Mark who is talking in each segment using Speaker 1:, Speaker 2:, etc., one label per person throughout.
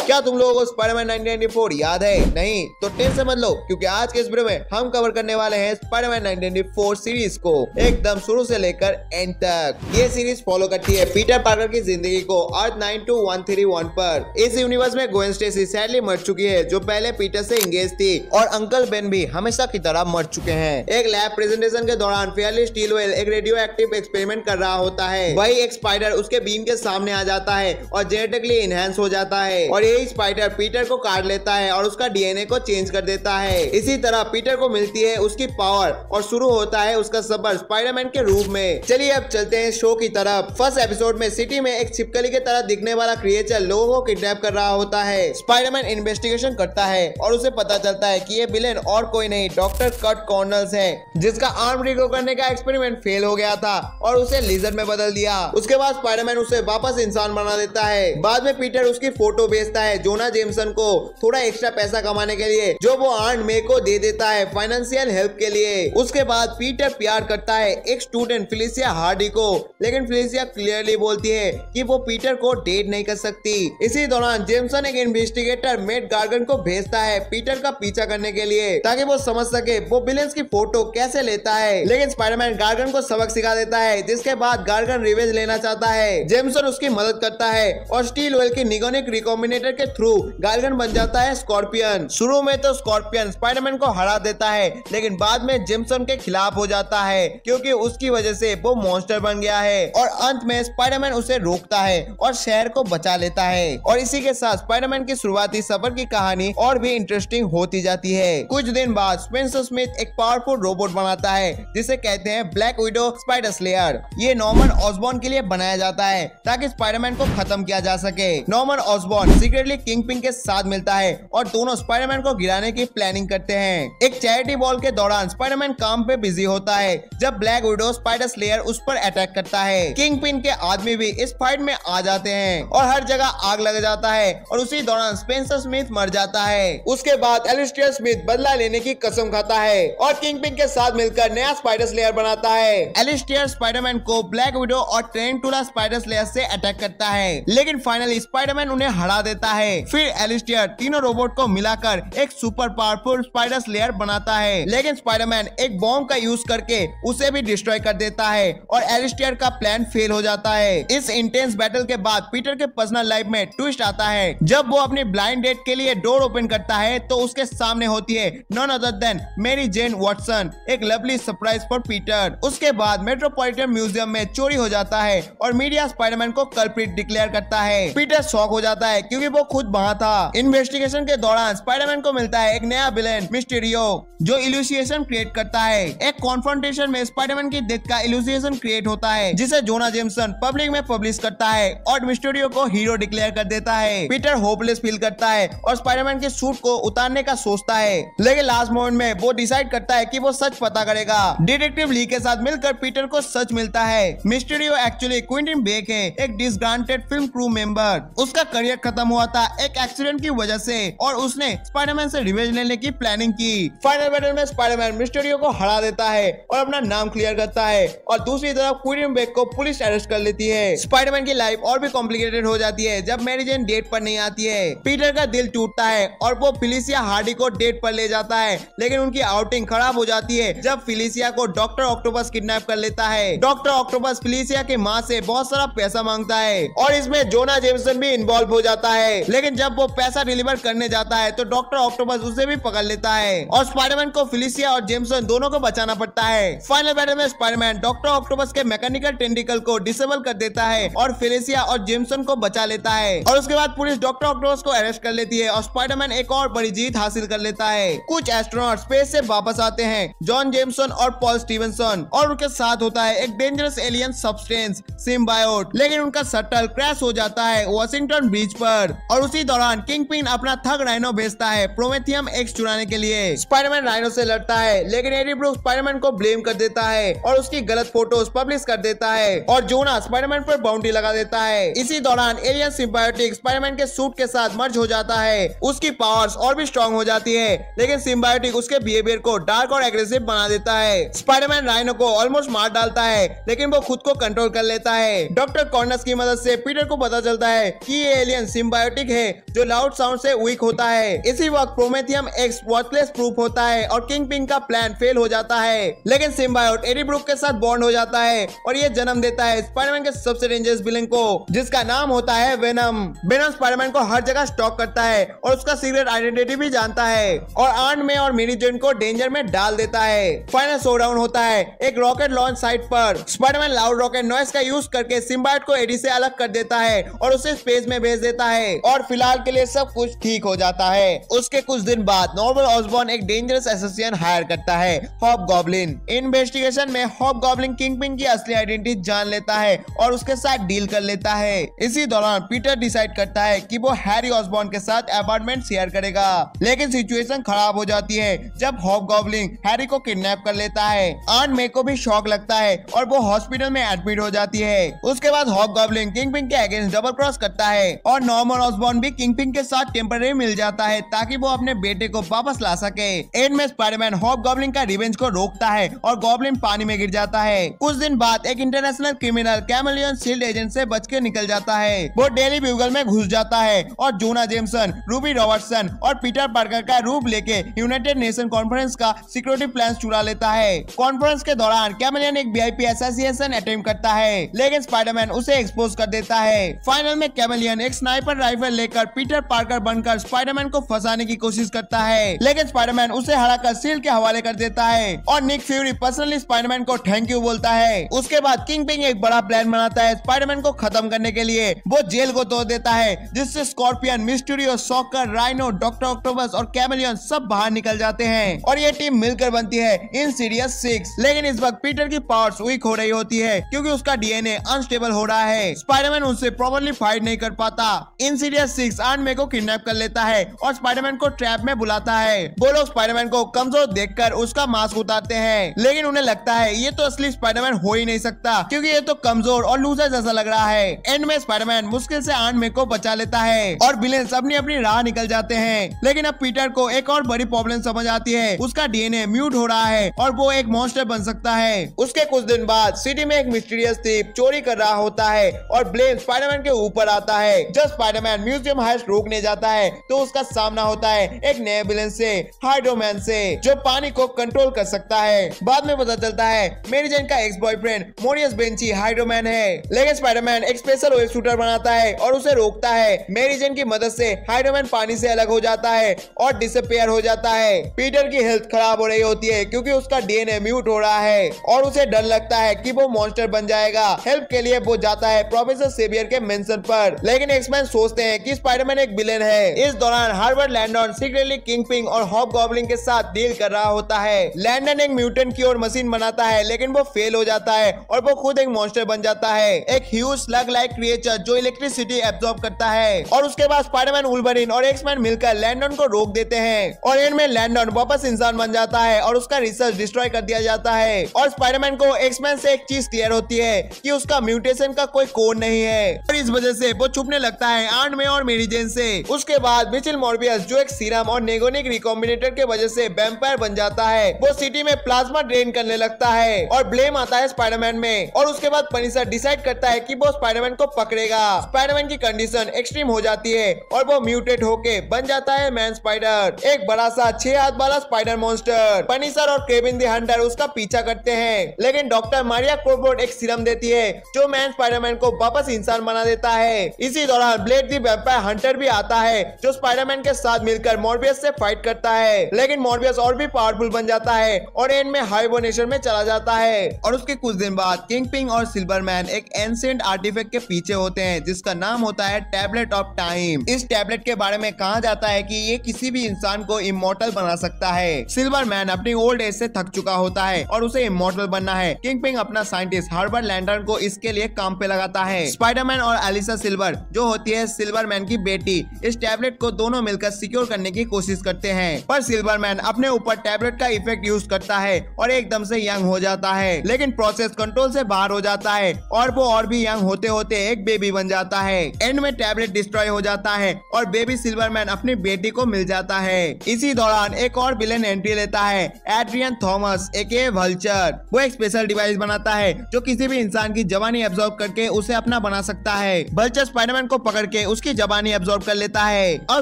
Speaker 1: क्या तुम लोगों को स्पाइडरमैन 1994 याद है? नहीं तो टेंशन मत लो, क्योंकि आज के इस वीडियो में हम कवर करने वाले हैं स्पाइडरमैन 1994 सीरीज को एकदम शुरू से लेकर एंड तक। ये सीरीज फॉलो करती है पीटर पार्कर की जिंदगी को अर्थ 92131 पर। इस यूनिवर्स में ग्वेन स्टेसी सैडली मर चुकी है, जो पहले पीटर से इंगेज थी, और अंकल बेन भी हमेशा की तरह मर चुके हैं। एक लैब प्रेजेंटेशन के दौरान फेयरली स्टीलवेल एक रेडियो एक्टिव एक्सपेरिमेंट कर रहा होता है। वही एक स्पाइडर उसके बीम के सामने आ जाता है और जेनेटिकली इनहेंस हो जाता है, और यही स्पाइडर पीटर को काट लेता है और उसका डीएनए को चेंज कर देता है। इसी तरह पीटर को मिलती है उसकी पावर और शुरू होता है उसका सफर स्पाइडरमैन के रूप में। चलिए अब चलते हैं शो की तरफ। फर्स्ट एपिसोड में सिटी में एक छिपकली की तरह दिखने वाला क्रिएचर लोगों को किडनैप कर रहा होता है। स्पाइडरमैन इन्वेस्टिगेशन करता है और उसे पता चलता है कि ये विलेन और कोई नहीं डॉक्टर कर्ट कॉर्नल्स है, जिसका आर्म रिग्रो करने का एक्सपेरिमेंट फेल हो गया था और उसे लिजर्ड में बदल दिया। उसके बाद स्पाइडरमैन उसे वापस इंसान बना देता है। बाद में पीटर उसकी फोटो भेजता है जोना जेमसन को थोड़ा एक्स्ट्रा पैसा कमाने के लिए, जो वो आर्ट मे को दे देता है फाइनेंशियल हेल्प के लिए। उसके बाद पीटर प्यार करता है एक स्टूडेंट फिलिसिया हार्डी को, लेकिन फिलिसिया क्लियरली बोलती है कि वो पीटर को डेट नहीं कर सकती। इसी दौरान जेमसन एक इन्वेस्टिगेटर मेट गार्गन को भेजता है पीटर का पीछा करने के लिए, ताकि वो समझ सके वो विलेंस की फोटो कैसे लेता है। लेकिन स्पाइडरमैन गार्गन को सबक सिखा देता है, जिसके बाद गार्गन रिवेंज लेना चाहता है। जेमसन उसकी मदद करता है और स्टीलवेल की निगोनिक रिकॉम्बिनेटर के थ्रू गार्गन बन जाता है स्कॉर्पियन। शुरू में तो स्कॉर्पियन स्पाइडरमैन को हरा देता है, लेकिन बाद में जेमसन के खिलाफ हो जाता है, क्योंकि उसकी वजह से वो मॉन्स्टर बन गया है। और अंत में स्पाइडरमैन उसे रोकता है और शहर को बचा लेता है। और इसी के साथ स्पाइडरमैन की शुरुआती सफर की कहानी और भी इंटरेस्टिंग होती जाती है। कुछ दिन बाद स्पेंसर स्मिथ एक पावरफुल रोबोट बनाता है, जिसे कहते हैं ब्लैक विडो स्पाइडर स्लेयर। ये नॉर्मन ऑसबॉर्न के लिए बनाया जाता है ताकि स्पाइडरमैन को खत्म किया जा सके। नॉर्मन ऑसबॉर्न सीक्रेटली किंगपिन के साथ मिलता है और दोनों स्पाइडरमैन को गिराने की प्लानिंग करते हैं। एक चैरिटी बॉल के दौरान स्पाइडरमैन काम पे बिजी होता है जब ब्लैक विडो स्पाइडर स्लेयर उस पर अटैक करता है। किंगपिन के आदमी भी इस फाइट में आ जाते हैं और हर जगह आग लग जाता है, और उसी दौरान स्पेंसर स्मिथ मर जाता है। उसके बाद एलिस्टियर स्मिथ बदला लेने की कसम खाता है और किंगपिन के साथ मिलकर नया स्पाइडर स्लेयर बनाता है। एलिस्टियर स्पाइडरमैन को ब्लैक विडो और टेरेंटुला स्पाइडर स्लेयर से अटैक करता है, लेकिन फाइनली स्पाइडरमैन उन्हें हरा देता है। फिर एलिस्टियर तीनों रोबोट को मिलाकर एक सुपर पावरफुल स्पाइडर स्लेयर बनाता है, लेकिन स्पाइडरमैन एक बॉम्ब का यूज करके उसे भी डिस्ट्रॉय कर देता है और एलिस्टियर का प्लान फेल हो जाता है। इस इंटेंस बैटल के बाद पीटर के पर्सनल लाइफ में ट्विस्ट आता है। जब वो अपनी ब्लाइंड डेट के लिए डोर ओपन करता है तो उसके सामने होती है नॉन अदर देन मेरी जेन वॉटसन, एक लवली सरप्राइज फॉर पीटर। उसके बाद मेट्रोपॉलिटन म्यूजियम में चोरी हो जाता है और मीडिया स्पाइडरमैन को कल्प्रिट डिक्लेयर करता है। पीटर शॉक हो जाता है क्योंकि वो खुद वहां था। इन्वेस्टिगेशन के दौरान स्पाइडरमैन को मिलता है एक नया विलेन मिस्टीरियो, जो इल्यूसिएशन क्रिएट करता है। एक कॉन्फ्रंटेशन में स्पाइडरमैन की डेथ का इल्यूसिएशन क्रिएट होता है, जिसे जोना जेमसन पब्लिक में पब्लिश करता है और मिस्टीरियो को हीरो डिक्लेयर कर देता है। पीटर होपलेस फील करता है और स्पाइडरमैन के सूट को उतारने का सोचता है, लेकिन लास्ट मोमेंट में वो डिसाइड करता है कि वो सच पता करेगा। डिटेक्टिव ली के साथ मिलकर पीटर को सच मिलता है। मिस्टीरियो एक्चुअली क्विंटन बेक है, एक डिसग्रांटेड फिल्म क्रू मेंबर। उसका करियर खत्म हुआ था एक एक्सीडेंट की वजह से और उसने स्पाइडरमैन से रिवेंज लेने की प्लानिंग की। फाइनल बैटल में स्पाइडरमैन मिस्टीरियो को हरा देता है और अपना नाम क्लियर करता है, और दूसरी तरफ क्विंटन बेक को पुलिस अरेस्ट कर लेती है। स्पाइडरमैन की लाइफ और भी कॉम्प्लिकेटेड हो जाती है जब मैरी जेन डेट पर नहीं आती है। पीटर का दिल टूटता है और वो फिलिसिया हार्डी को डेट पर ले जाता है, लेकिन उनकी आउटिंग खराब हो जाती है जब फिलिसिया को डॉक्टर ऑक्टोपस किडनैप कर लेता है। डॉक्टर ऑक्टोपस फिलिसिया की माँ से बहुत सारा पैसा मांगता है और इसमें जोना जेमसन भी इन्वॉल्व हो जाता है, लेकिन जब वो पैसा डिलीवर करने जाता है तो डॉक्टर ऑक्टोपस उसे भी पकड़ लेता है और स्पाइडरमैन को फिलिसिया और जेमसन दोनों को बचाना पड़ता है। फाइनल बैटल में स्पाइडरमैन डॉक्टर ऑक्टोपस के मैकेनिकल टेंटिकल को डिसेबल कर देता है और फिलिसिया और जेमसन को बचा लेता है, और उसके बाद पुलिस डॉक्टर ऑक्टोपस को अरेस्ट कर लेती है और स्पाइडरमैन एक और बड़ी जीत हासिल कर लेता है। कुछ एस्ट्रोनॉट स्पेस से वापस आते हैं, जॉन जेमसन और पॉल स्टीवनसन, और उनके साथ होता है एक डेंजरस एलियन सब्सटेंस सिम्बायोट, लेकिन उनका शटल क्रैश हो जाता है वॉशिंगटन बीच पर। और उसी दौरान किंगपिन अपना थग राइनो भेजता है प्रोमेथियम एक्स चुराने के लिए। स्पाइडरमैन राइनो से लड़ता है, लेकिन एडी ब्रूक स्पाइडरमैन को ब्लेम कर देता है और उसकी गलत फोटोज पब्लिश कर देता है, और जोना स्पाइडरमैन पर बाउंड्री लगा देता है। इसी दौरान एलियन सिम्बायोटिक स्पाइडरमैन के सूट के साथ मर्ज हो जाता है। उसकी पावर्स और भी स्ट्रॉन्ग हो जाती है, लेकिन सिम्बायोटिक उसके बिहेवियर को डार्क और एग्रेसिव बना देता है। स्पाइडरमैन राइनो को ऑलमोस्ट मार डालता है, लेकिन वो खुद को कंट्रोल कर लेता है। डॉक्टर कॉर्नस की मदद से पीटर को पता चलता है कि ये एलियन सिम्बायोटिक सिंबायोटिक है जो लाउड साउंड से वीक होता है। इसी वक्त प्रोमेथियम एक्स वर्थलेस प्रूफ होता है और किंगपिन का प्लान फेल हो जाता है, लेकिन सिम्बायोट एडी ब्रूक के साथ बॉन्ड हो जाता है और ये जन्म देता है स्पाइडरमैन के सबसे डेंजरस विलेन को, जिसका नाम होता है वेनम। वेनम स्पाइडरमैन को हर जगह स्टॉक करता है और उसका सीक्रेट आइडेंटिटी भी जानता है और आंट में और मेरी जेन को डेंजर में डाल देता है। फाइनल शोडाउन होता है एक रॉकेट लॉन्च साइट पर। स्पाइडरमैन लाउड रॉकेट नॉइस का यूज करके सिम्बायोट को एडी से अलग कर देता है और उसे स्पेस में भेज देता है और फिलहाल के लिए सब कुछ ठीक हो जाता है। उसके कुछ दिन बाद नॉर्मन ऑसबॉर्न एक डेंजरस एसोसिएशन हायर करता है, हॉबगॉब्लिन। इन्वेस्टिगेशन में हॉबगॉब्लिन किंगपिन की असली आइडेंटिटी जान लेता है और उसके साथ डील कर लेता है। इसी दौरान पीटर डिसाइड करता है कि वो हैरी ऑसबॉर्न के साथ अपार्टमेंट शेयर करेगा, लेकिन सिचुएशन खराब हो जाती है जब हॉबगॉब्लिन हैरी को किडनैप कर लेता है। आंट मे को भी शॉक लगता है और वो हॉस्पिटल में एडमिट हो जाती है। उसके बाद हॉबगॉब्लिन किंगपिन के अगेंस्ट डबल क्रॉस करता है और नॉर्मन ऑसबॉर्न भी किंगपिन के साथ टेम्पररी मिल जाता है ताकि वो अपने बेटे को वापस ला सके। एंड में स्पाइडरमैन हॉबगॉब्लिन का रिवेंज को रोकता है और गॉब्लिन पानी में गिर जाता है। कुछ दिन बाद एक international criminal chameleon shield agent से बच के निकल जाता है। वो डेली ब्यूगल में घुस जाता है और जोना जेमसन, रूबी रॉबर्टसन और पीटर पार्कर का रूप लेके यूनाइटेड नेशन कॉन्फ्रेंस का सिक्योरिटी प्लान चुरा लेता है। कॉन्फ्रेंस के दौरान कैमेलियन एक वीआईपी असैसिनेशन अटेम्प्ट करता है, लेकिन स्पाइडरमैन उसे एक्सपोज कर देता है। फाइनल में कैमेलियन एक स्नाइपर राइफल लेकर पीटर पार्कर बनकर स्पाइडरमैन को फंसाने की कोशिश करता है, लेकिन स्पाइडरमैन उसे हराकर शील्ड के हवाले कर देता है और निक फ्यूरी पर्सनली स्पाइडरमैन को थैंक यू बोलता है। उसके बाद किंगपिन एक बड़ा प्लान बनाता है स्पाइडरमैन को खत्म करने के लिए। वो जेल को तोड़ देता है जिससे scorpion, Mysterio, shocker, rhino, doctor octopus और कैमेलियन सब बाहर निकल जाते हैं और ये टीम मिलकर बनती है इनसीडियस 6। लेकिन इस वक्त पीटर की पावर्स वीक हो रही होती है क्योंकि उसका डीएनए अनस्टेबल हो रहा है। स्पाइडरमैन उनसे प्रॉपर्ली फाइट नहीं कर पाता। इनसीडियस 6 आंट मे को किडनैप कर लेता है और स्पाइडरमैन को ट्रैप में बुलाता है। वो लोग स्पाइडरमैन को कमजोर देखकर उसका मास्क उतारते हैं, लेकिन उन्हें लगता है ये तो असली स्पाइडरमैन हो ही नहीं सकता क्योंकि ये तो कमजोर और लूजर जैसा लग रहा है। एंड में स्पाइडरमैन मुश्किल से आंट मे को बचा लेता है और विलेन्स अपनी अपनी राह निकल जाते हैं। लेकिन अब पीटर को एक और बड़ी प्रॉब्लम समझ आती है, उसका डीएनए म्यूट हो रहा है और वो एक मॉन्स्टर बन सकता है। उसके कुछ दिन बाद सिटी में एक मिस्टीरियस थीफ चोरी कर रहा होता है और ब्लेम स्पाइडरमैन के ऊपर आता है। जब स्पाइडरमैन म्यूजियम हाइस्ट रोकने जाता है तो उसका सामना होता है एक नए विलेन से, हाइड्रोमैन से, जो पानी को कंट्रोल कर सकता है। बाद में पता चलता है मेरी जेन का एक्स बॉयफ्रेंड मोरियस बेंची हाइड्रोमैन है, लेकिन स्पाइडरमैन एक स्पेशल वेब शूटर बनाता है और उसे रोकता है। मेरी जेन की मदद से हाइड्रोमैन पानी से अलग हो जाता है और डिसअपीयर हो जाता है। पीटर की हेल्थ खराब हो रही होती है क्योंकि उसका डीएनए म्यूट हो रहा है और उसे डर लगता है कि वो मॉन्स्टर बन जाएगा। हेल्प के लिए वो जाता है प्रोफेसर सेवियर के मेंशन पर, लेकिन एक्समैन सोचते हैं कि स्पाइडरमैन एक विलेन है। इस दौरान हार्वर्ड लैंडन सीक्रेटली किंगपिन और हॉबगॉब्लिन के साथ डील कर रहा होता है। लैंडन एक म्यूटेंट क्योर मशीन बनाता है, लेकिन वो फेल हो जाता है और वो खुद एक मॉन्स्टर बन जाता है, एक ह्यूज स्लग लाइक क्रिएचर जो इलेक्ट्रिसिटी एब्जॉर्ब करता है। और उसके बाद स्पाइडरमैन, वुल्वरीन और एक्समैन मिलकर लैंडन को रोक देते हैं और एंड में लैंडन वापस इंसान बन जाता है और उसका रिसर्च डिस्ट्रॉय कर दिया जाता है। और स्पाइडरमैन को एक्समैन से एक चीज क्लियर होती है कि उसका म्यूटेशन का कोई कोड नहीं है और इस वजह से वो छुपने लगता है आंट में और मेरी जेन से। उसके बाद मिचेल मॉर्बियस जो एक सीरम और नेगोनिक रिकॉम्बिनेटर के वजह से वैम्पायर बन जाता है, वो सिटी में प्लाज्मा ड्रेन करने लगता है और ब्लेम आता है स्पाइडरमैन में। और उसके बाद पनिशर डिसाइड करता है कि वो स्पाइडरमैन को पकड़ेगा। स्पाइडरमैन की कंडीशन एक्सट्रीम हो जाती है और वो म्यूटेट होके बन जाता है मैन स्पाइडर, एक बड़ा सा 6 हाथ वाला स्पाइडर मॉन्स्टर। पनिशर और केविन द हंटर उसका पीछा करते हैं, लेकिन डॉक्टर मारिया क्रोफोर्ड एक सीरम देती है जो मैन स्पाइडरमैन को वापस इंसान बना देता है। इसी दौरान ब्लेड द वैम्पायर हंटर भी आता है जो स्पाइडरमैन के साथ मिलकर मॉर्बियस से फाइट करता है, लेकिन मॉर्बियस और भी पावरफुल बन जाता है और एंड में हाइबरनेशन में चला जाता है। और उसके कुछ दिन बाद किंगपिन और सिल्वरमैन एक एंशिएंट आर्टिफैक्ट के पीछे होते हैं जिसका नाम होता है टैबलेट ऑफ टाइम। इस टैबलेट के बारे में कहा जाता है कि ये किसी भी इंसान को इमॉर्टल बना सकता है। सिल्वरमैन अपनी ओल्ड एज से थक चुका होता है और उसे इमॉर्टल बनना है। किंगपिन अपना साइंटिस्ट हार्वर्ड लैंडन को इसके लिए काम पे लगाता है। स्पाइडरमैन और एलिसा सिल्वर जो होती है सिल्वरमैन की बेटी, इस टैबलेट को दोनों मिलकर सिक्योर करने की कोशिश करते हैं, पर सिल्वरमैन अपने ऊपर टैबलेट का इफेक्ट यूज करता है और एकदम से यंग हो जाता है, लेकिन प्रोसेस कंट्रोल से बाहर हो जाता है और वो और भी यंग होते होते एक बेबी बन जाता है। एंड में टैबलेट डिस्ट्रॉय हो जाता है और बेबी सिल्वरमैन अपनी बेटी को मिल जाता है। इसी दौरान एक और विलेन एंट्री लेता है, एड्रियन थॉमस एके वल्चर। वो एक स्पेशल डिवाइस बनाता है जो किसी भी इंसान की जवानी एब्जॉर्ब करके उसे अपना बना सकता है। वल्चर स्पाइडरमैन को पकड़ के उसकी उसकी जबानी एब्जॉर्ब कर लेता है। अब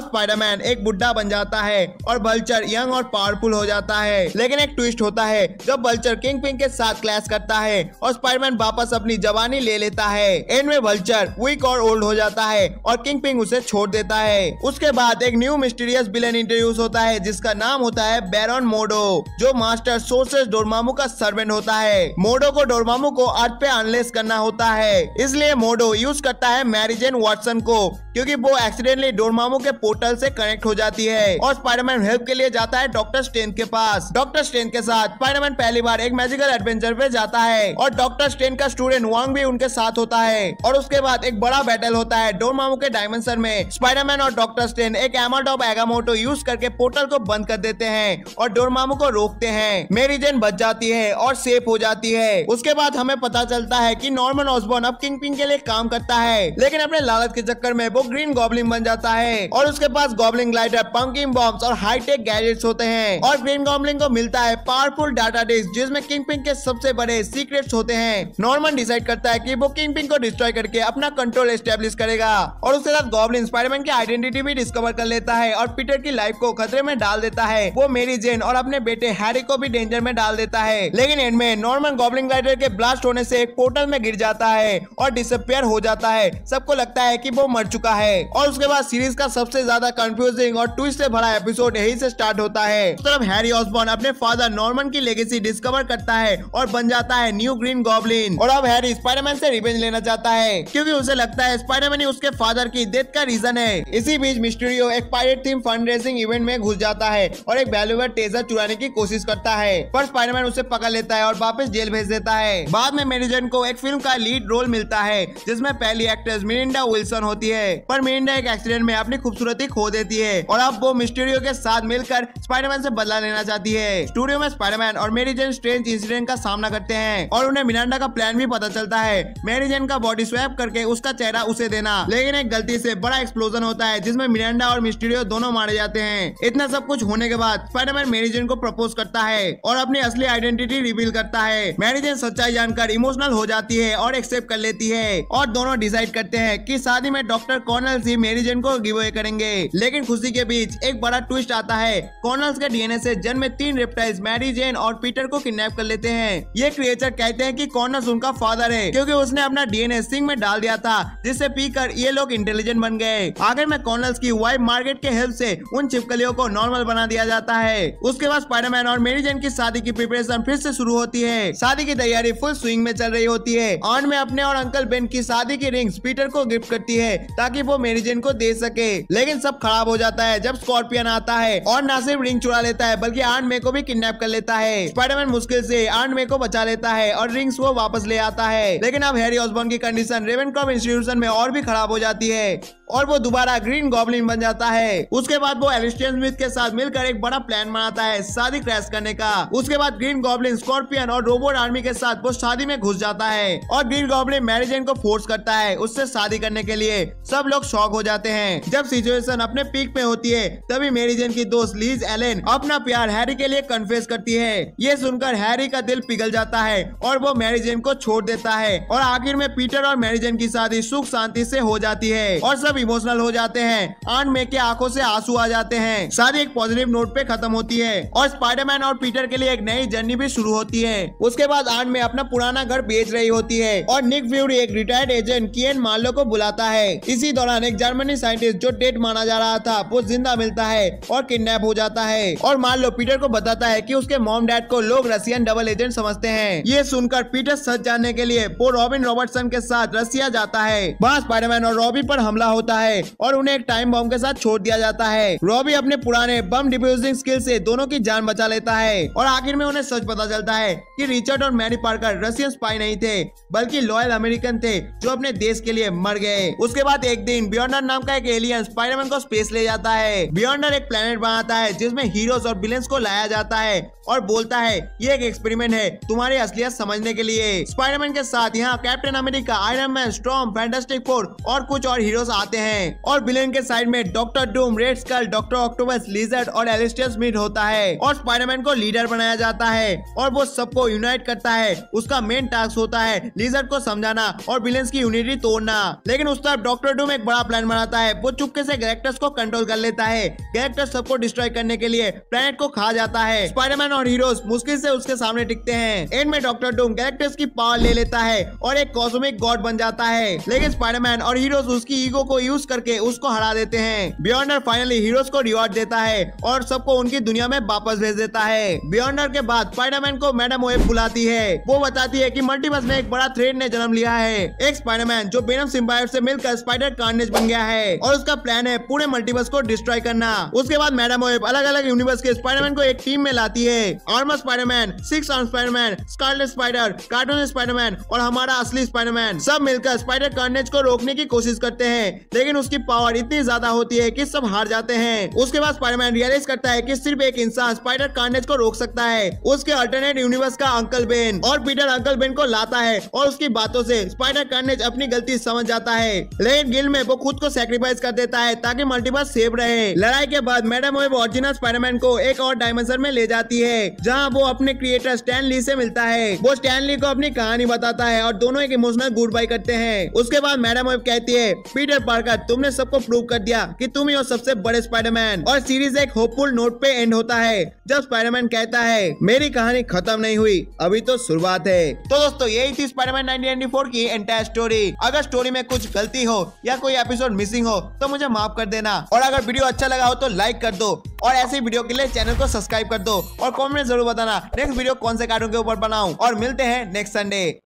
Speaker 1: स्पाइडरमैन एक बुढ़ा बन जाता है और वल्चर यंग और पावरफुल हो जाता है। लेकिन एक ट्विस्ट होता है जब वल्चर किंगपिन के साथ क्लैश करता है और स्पाइडरमैन वापस अपनी जबानी ले लेता है। एंड में वल्चर वीक और ओल्ड हो जाता है और किंगपिन उसे छोड़ देता है। उसके बाद एक न्यू मिस्टीरियस विलेन इंट्रोड्यूस होता है जिसका नाम होता है बैरन मोडो, जो मास्टर सोर्सेस डोरमामू का सर्वेंट होता है। मोडो को डोरमामू को अर्थ पे अनलेस करना होता है, इसलिए मोडो यूज करता है मैरी जेन वाटसन को, क्योंकि वो एक्सीडेंटली डोरमामू के पोर्टल से कनेक्ट हो जाती है। और स्पाइडरमैन हेल्प के लिए जाता है डॉक्टर स्ट्रेंज के पास। डॉक्टर स्ट्रेंज के साथ स्पाइडरमैन पहली बार एक मैजिकल एडवेंचर पे जाता है और डॉक्टर स्ट्रेंज का स्टूडेंट वांग भी उनके साथ होता है। और उसके बाद एक बड़ा बैटल होता है डोरमामू के डायमेंशन में। स्पाइडरमैन और डॉक्टर स्ट्रेंज एक एमर्ल्ड ऑफ एगामोटो यूज करके पोर्टल को बंद कर देते हैं और डोरमामू को रोकते हैं। मैरी जेन बच जाती है और सेफ हो जाती है। उसके बाद हमें पता चलता है कि नॉर्मन ऑसबॉर्न अब किंगपिन के लिए काम करता है, लेकिन अपने लालच के चक्कर में वो ग्रीन गॉब्लिन बन जाता है और उसके पास गॉब्लिन ग्लाइडर, पंकिन बॉम्ब्स और हाईटेक गैजेट्स होते हैं। और ग्रीन गॉब्लिन को मिलता है पावरफुल डाटा डिस्क जिसमें किंगपिन के सबसे बड़े सीक्रेट्स होते हैं। नॉर्मन डिसाइड करता है कि वो किंगपिन को डिस्ट्रॉय करके अपना कंट्रोल एस्टेब्लिश करेगा और उसके साथ गॉब्लिन स्पाइडरमैन की आइडेंटिटी भी डिस्कवर कर लेता है और पीटर की लाइफ को खतरे में डाल देता है। वो मैरी जेन और अपने बेटे हैरी को भी डेंजर में डाल देता है। लेकिन एंड में नॉर्मन गॉब्लिन ग्लाइडर के ब्लास्ट होने से एक पोर्टल में गिर जाता है और डिसअपियर हो जाता है। सबको लगता है कि वो मर चुका है। और उसके बाद सीरीज का सबसे ज्यादा कंफ्यूजिंग और ट्विस्ट से भरा एपिसोड यही से स्टार्ट होता है। उस तरफ हैरी ऑसबॉर्न अपने फादर नॉर्मन की लेगेसी डिस्कवर करता है और बन जाता है न्यू ग्रीन गॉब्लिन। और अब हैरी स्पाइडरमैन से रिवेंज लेना चाहता है क्योंकि उसे लगता है स्पाइडरमैन ही उसके फादर की डेथ का रीजन है। इसी बीच मिस्टीरियो एक pirate theme fund raising event में घुस जाता है और एक वैल्यूएबल ट्रेजर चुराने की कोशिश करता है, पर स्पाइडरमैन उसे पकड़ लेता है और वापस जेल भेज देता है। बाद में मैरी जेन को एक फिल्म का लीड रोल मिलता है जिसमें पहली एक्ट्रेस मिरिंडा विल्सन होती है, पर मिरिंडा एक एक्सीडेंट में अपनी खूबसूरती खो देती है और अब वो मिस्टीरियो के साथ मिलकर स्पाइडरमैन से बदला लेना चाहती है। स्टूडियो में स्पाइडरमैन और मैरी जेन स्ट्रेंज इंसिडेंट का सामना करते हैं और उन्हें मिरांडा का प्लान भी पता चलता है, मैरी जेन का बॉडी स्वैप करके उसका चेहरा उसे देना। लेकिन एक गलती से बड़ा एक्सप्लोजन होता है जिसमें मिरांडा और मिस्टीरियो दोनों मारे जाते हैं। इतना सब कुछ होने के बाद स्पाइडरमैन मैरी जेन को प्रपोज करता है और अपनी असली आइडेंटिटी रिवील करता है। मैरी जेन सच्चाई जानकर इमोशनल हो जाती है और एक्सेप्ट कर लेती है और दोनों डिसाइड करते हैं कि शादी में डॉक्टर कॉर्नल्स ही मैरी जेन को गिव अवे करेंगे। लेकिन खुशी के बीच एक बड़ा ट्विस्ट आता है। कॉर्नल्स के डीएनए से जन्मे 3 रेप्टाइल्स मैरी जेन और पीटर को किडनैप कर लेते हैं। ये क्रिएचर कहते हैं कि कॉर्नल्स उनका फादर है क्योंकि उसने अपना डीएनए सिंग में डाल दिया था, जिससे पीकर ये लोग इंटेलिजेंट बन गए। आखिर में कॉर्नल्स की वाइफ मार्गरेट के हेल्प से उन छिपकलियों को नॉर्मल बना दिया जाता है। उसके बाद स्पाइडरमैन और मैरी जेन की शादी की प्रिपरेशन फिर से शुरू होती है। शादी की तैयारी फुल स्विंग में चल रही होती है। ऑन में अपने और अंकल बेन की शादी की रिंग्स पीटर को गिफ्ट करती है ताकि वो मैरी जेन को दे सके। लेकिन सब खराब हो जाता है जब स्कॉर्पियन आता है और न सिर्फ रिंग चुरा लेता है बल्कि आंट मे को भी किडनैप कर लेता है। स्पाइडरमैन मुश्किल से आंट मे को बचा लेता है और रिंग्स वो वापस ले आता है। लेकिन अब हैरी ऑसबॉर्न की कंडीशन रेवेनक्रॉफ्ट इंस्टीट्यूशन में और भी खराब हो जाती है और वो दोबारा ग्रीन गॉब्लिन बन जाता है। उसके बाद वो एलिस्टियर स्मिथ के साथ मिलकर एक बड़ा प्लान बनाता है शादी क्रैश करने का। उसके बाद ग्रीन गॉब्लिन, स्कॉर्पियन और रोबोट आर्मी के साथ वो शादी में घुस जाता है और ग्रीन गॉब्लिन मैरी जेन को फोर्स करता है उससे शादी करने के लिए। सब लोग शॉक हो जाते हैं। जब सिचुएशन अपने पीक पे होती है तभी मैरी जेन की दोस्त लीज एलेन अपना प्यार हैरी के लिए कन्फेस करती है। ये सुनकर हैरी का दिल पिघल जाता है और वो मैरी जेन को छोड़ देता है और आखिर में पीटर और मैरी जेन की शादी सुख शांति से हो जाती है और सब इमोशनल हो जाते हैं। आंट मे के आंखों से आंसू आ जाते हैं। शादी एक पॉजिटिव नोट पे खत्म होती है और स्पाइडरमैन और पीटर के लिए एक नई जर्नी भी शुरू होती है। उसके बाद आंट मे अपना पुराना घर बेच रही होती है और निक फ्यूरी एक रिटायर्ड एजेंट किएन मार्लो को बुलाता है। इसी दौरान एक जर्मनी साइंटिस्ट जो डेड माना जा रहा था वो जिंदा मिलता है और किडनैप हो जाता है और मार्लो पीटर को बताता है कि उसके मॉम डैड को लोग रशियन डबल एजेंट समझते हैं। ये सुनकर पीटर सच जानने के लिए वो रॉबिन रॉबर्टसन के साथ रसिया जाता है। वहाँ स्पाइडरमैन और रॉबी पर हमला होता है और उन्हें एक टाइम बम के साथ छोड़ दिया जाता है। रॉबी अपने पुराने बम डिफ्यूजिंग स्किल से दोनों की जान बचा लेता है और आखिर में उन्हें सच पता चलता है कि रिचर्ड और मैरी पार्कर रशियन स्पाई नहीं थे बल्कि लॉयल अमेरिकन थे जो अपने देश के लिए मर गए। उसके बाद एक दिन बियॉन्डर नाम का एक एलियन स्पाइडरमैन को स्पेस ले जाता है। बियॉन्डर एक प्लेनेट बनाता है जिसमें हीरोज और विलेंस को लाया जाता है और बोलता है ये एक एक्सपेरिमेंट है तुम्हारी असलियत समझने के लिए। स्पाइडरमैन के साथ यहाँ captain America, iron man, storm, fantastic four और कुछ और हीरोज आते जाते हैं और विलेन के साइड में doctor Doom, red skull, doctor Octopus, lizard और एलिस्टियर स्मिथ होता है और स्पाइडरमैन को लीडर बनाया जाता है और वो सबको यूनाइट करता है। उसका मेन टास्क होता है लिजर्ड को समझाना और विलेंस की यूनिटी तोड़ना। लेकिन उस तरफ डॉक्टर डूम एक बड़ा प्लान बनाता है। वो चुपके से गैलेक्टस को कंट्रोल कर लेता है। गैलेक्टस सबको डिस्ट्रॉय करने के लिए प्लैनेट को खा जाता है। स्पाइडरमैन और हीरोज मुश्किल से उसके सामने टिकते हैं। एंड में डॉक्टर डूम गैलेक्टस की पावर ले लेता है और एक कॉस्मिक गॉड बन जाता है। लेकिन स्पाइडरमैन और हीरोज उसकी ईगो को यूज करके उसको हरा देते हैं। बियॉन्डर फाइनली हीरोज को रिवॉर्ड देता है और सबको उनकी दुनिया में वापस भेज देता है। बियॉन्डर के बाद स्पाइडरमैन को मैडम वेब बुलाती है। वो बताती है कि मल्टीवर्स में एक बड़ा थ्रेड ने जन्म लिया है। एक स्पाइडरमैन जो वेनम सिम्बायोट से मिलकर स्पाइडर कार्नेज बन गया है और उसका प्लान है पूरे मल्टीवर्स को डिस्ट्रॉय करना। उसके बाद मैडम वेब अलग अलग यूनिवर्स के स्पाइडरमैन को एक टीम में लाती है। Armour Spiderman, 6 arm Spiderman, Scarlet Spider, cartoon Spiderman और हमारा असली स्पाइडरमैन सब मिलकर स्पाइडर कार्नेज को रोकने की कोशिश करते हैं। लेकिन उसकी पावर इतनी ज्यादा होती है कि सब हार जाते हैं। उसके बाद स्पाइडरमैन रियलाइज करता है कि सिर्फ एक इंसान स्पाइडर कार्नेज को रोक सकता है। उसके अल्टरनेट यूनिवर्स का अंकल बेन और पीटर अंकल बेन को लाता है और उसकी बातों से स्पाइडर कार्नेज अपनी गलती समझ जाता है। लेकिन गिल में वो खुद को सैक्रिफाइस कर देता है ताकि मल्टीवर्स सेफ रहे। लड़ाई के बाद मैडम वेब ओरिजिनल स्पाइडरमैन को एक और डायमेंशन में ले जाती है जहां वो अपने क्रिएटर स्टैन ली से मिलता है। वो स्टैन ली को अपनी कहानी बताता है और दोनों एक इमोशनल गुड बाय करते हैं। उसके बाद मैडम वेब कहती है, पीटर पार्कर तुमने सबको प्रूव कर दिया कि तुम ही हो सबसे बड़े स्पाइडरमैन। और सीरीज एक होपफुल नोट पे एंड होता है जब स्पाइडरमैन कहता है, मेरी कहानी खत्म नहीं हुई, अभी तो शुरुआत है। तो दोस्तों यही थी स्पाइडरमैन 1994 की एंटायर स्टोरी। अगर स्टोरी में कुछ गलती हो या कोई एपिसोड मिसिंग हो तो मुझे माफ कर देना और अगर वीडियो अच्छा लगा हो तो लाइक कर दो और ऐसी वीडियो के लिए चैनल को सब्सक्राइब कर दो और कमेंट में जरूर बताना नेक्स्ट वीडियो कौन से कार्टून के ऊपर बनाऊं और मिलते हैं नेक्स्ट संडे।